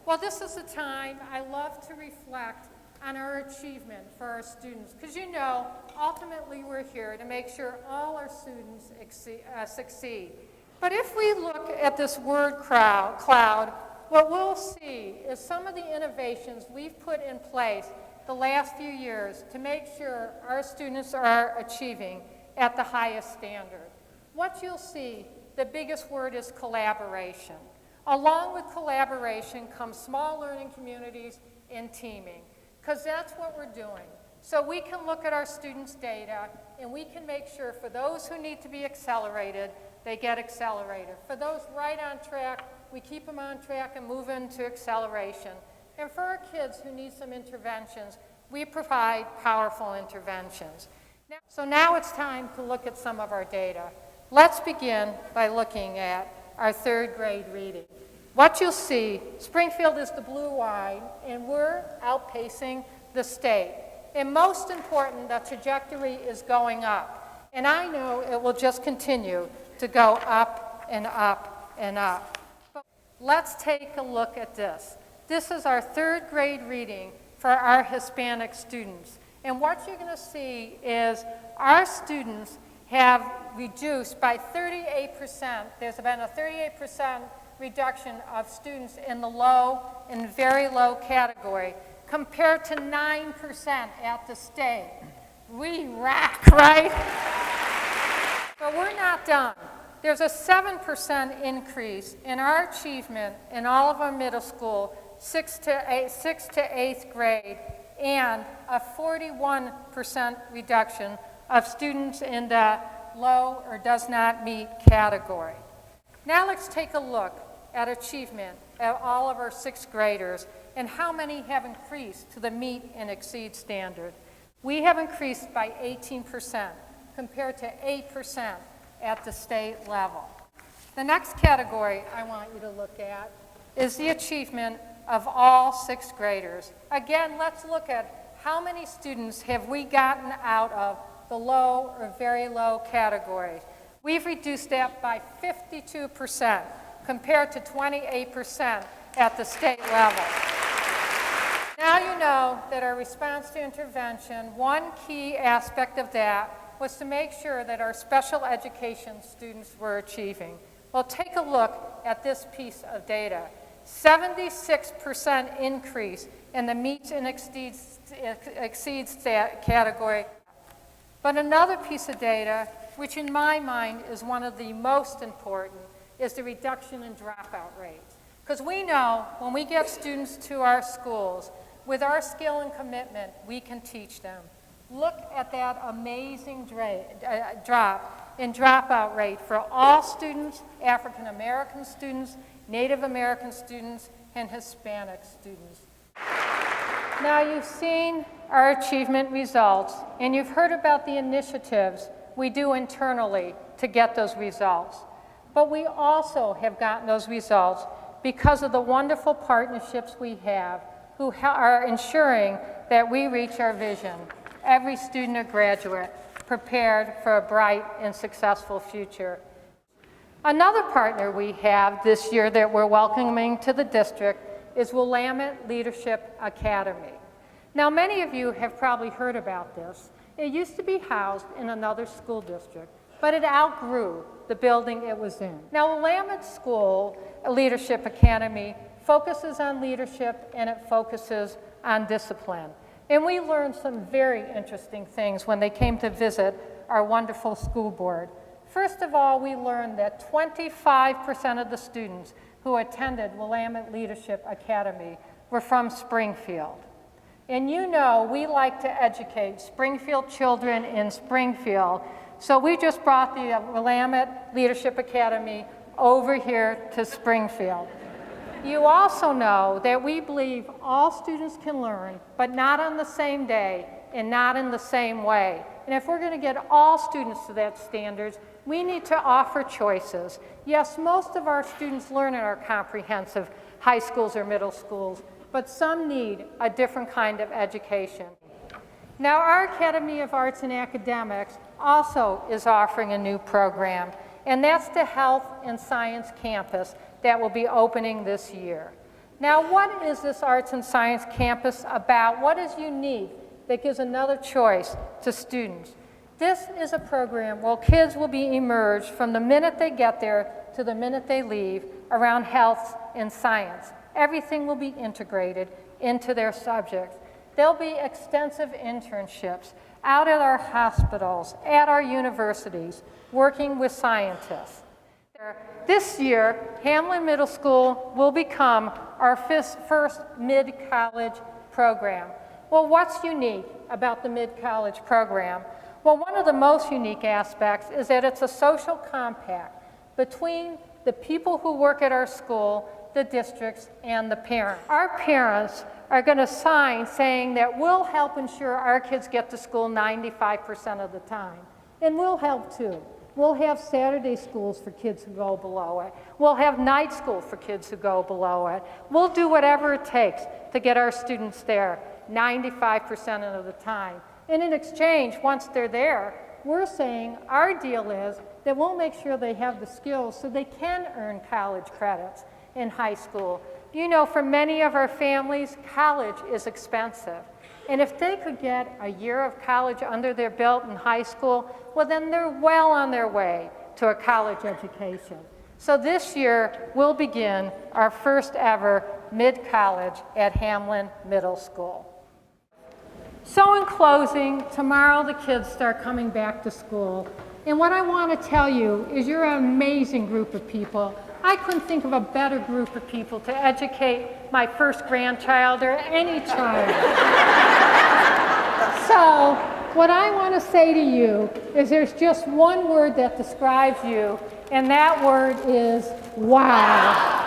Well, this is a time I love to reflect on our achievement for our students, because you know, ultimately we're here to make sure all our students succeed. But if we look at this word cloud, what we'll see is some of the innovations we've put in place the last few years to make sure our students are achieving at the highest standard. What you'll see, the biggest word is collaboration. Along with collaboration comes small learning communities and teaming, because that's what we're doing. So we can look at our students' data, and we can make sure for those who need to be accelerated, they get accelerated. For those right on track, we keep them on track and move into acceleration. And for our kids who need some interventions, we provide powerful interventions. So now it's time to look at some of our data. Let's begin by looking at our third grade reading. What you'll see, Springfield is the blue line, and we're outpacing the state. And most important, the trajectory is going up. And I know it will just continue to go up and up and up. But let's take a look at this. This is our third grade reading for our Hispanic students. And what you're going to see is our students have reduced by 38%. There's been a 38% reduction of students in the low and very low category compared to 9% at the state. We rock, right? But we're not done. There's a 7% increase in our achievement in all of our middle school, 6th to 8th grade, and a 41% reduction of students in the low or does not meet category. Now let's take a look at achievement at all of our 6th graders and how many have increased to the meet and exceed standard. We have increased by 18% compared to 8% at the state level. The next category I want you to look at is the achievement of all 6th graders. Again, let's look at how many students have we gotten out of the low or very low categories. We've reduced that by 52% compared to 28% at the state level. Now you know that our response to intervention, one key aspect of that was to make sure that our special education students were achieving. Well, take a look at this piece of data. 76% increase in the meets and exceeds category. But another piece of data, which in my mind is one of the most important, is the reduction in dropout rates. Because we know when we get students to our schools, with our skill and commitment, we can teach them. Look at that amazing drop in dropout rate for all students, African American students, Native American students, and Hispanic students. Now you've seen our achievement results, and you've heard about the initiatives we do internally to get those results. But we also have gotten those results because of the wonderful partnerships we have who are ensuring that we reach our vision. Every student or graduate prepared for a bright and successful future. Another partner we have this year that we're welcoming to the district is Willamette Leadership Academy. Now, many of you have probably heard about this. It used to be housed in another school district, but it outgrew the building it was in. Now, Willamette School Leadership Academy focuses on leadership and it focuses on discipline. And we learned some very interesting things when they came to visit our wonderful school board. First of all, we learned that 25% of the students who attended Willamette Leadership Academy were from Springfield. And you know we like to educate Springfield children in Springfield, so we just brought the Willamette Leadership Academy over here to Springfield. You also know that we believe all students can learn, but not on the same day and not in the same way. And if we're going to get all students to that standards, we need to offer choices. Yes, most of our students learn in our comprehensive high schools or middle schools, but some need a different kind of education. Now, our Academy of Arts and Academics also is offering a new program, and that's the Health and Science Campus that will be opening this year. Now, what is this Arts and Science Campus about? What is unique that gives another choice to students? This is a program where kids will be immersed from the minute they get there to the minute they leave around health and science. Everything will be integrated into their subjects. There'll be extensive internships out at our hospitals, at our universities, working with scientists. This year, Hamlin Middle School will become our first mid-college program. Well, what's unique about the mid-college program? Well, one of the most unique aspects is that it's a social compact between the people who work at our school, the districts, and the parents. Our parents are going to sign saying that we'll help ensure our kids get to school 95% of the time. And we'll help too. We'll have Saturday schools for kids who go below it. We'll have night school for kids who go below it. We'll do whatever it takes to get our students there 95% of the time. And in exchange, once they're there, we're saying our deal is that we'll make sure they have the skills so they can earn college credits in high school. You know, for many of our families, college is expensive. And if they could get a year of college under their belt in high school, well, then they're well on their way to a college education. So this year, we'll begin our first ever mid-college at Hamlin Middle School. So in closing, tomorrow the kids start coming back to school. And what I want to tell you is you're an amazing group of people. I couldn't think of a better group of people to educate my first grandchild or any child. So what I want to say to you is there's just one word that describes you, and that word is wow.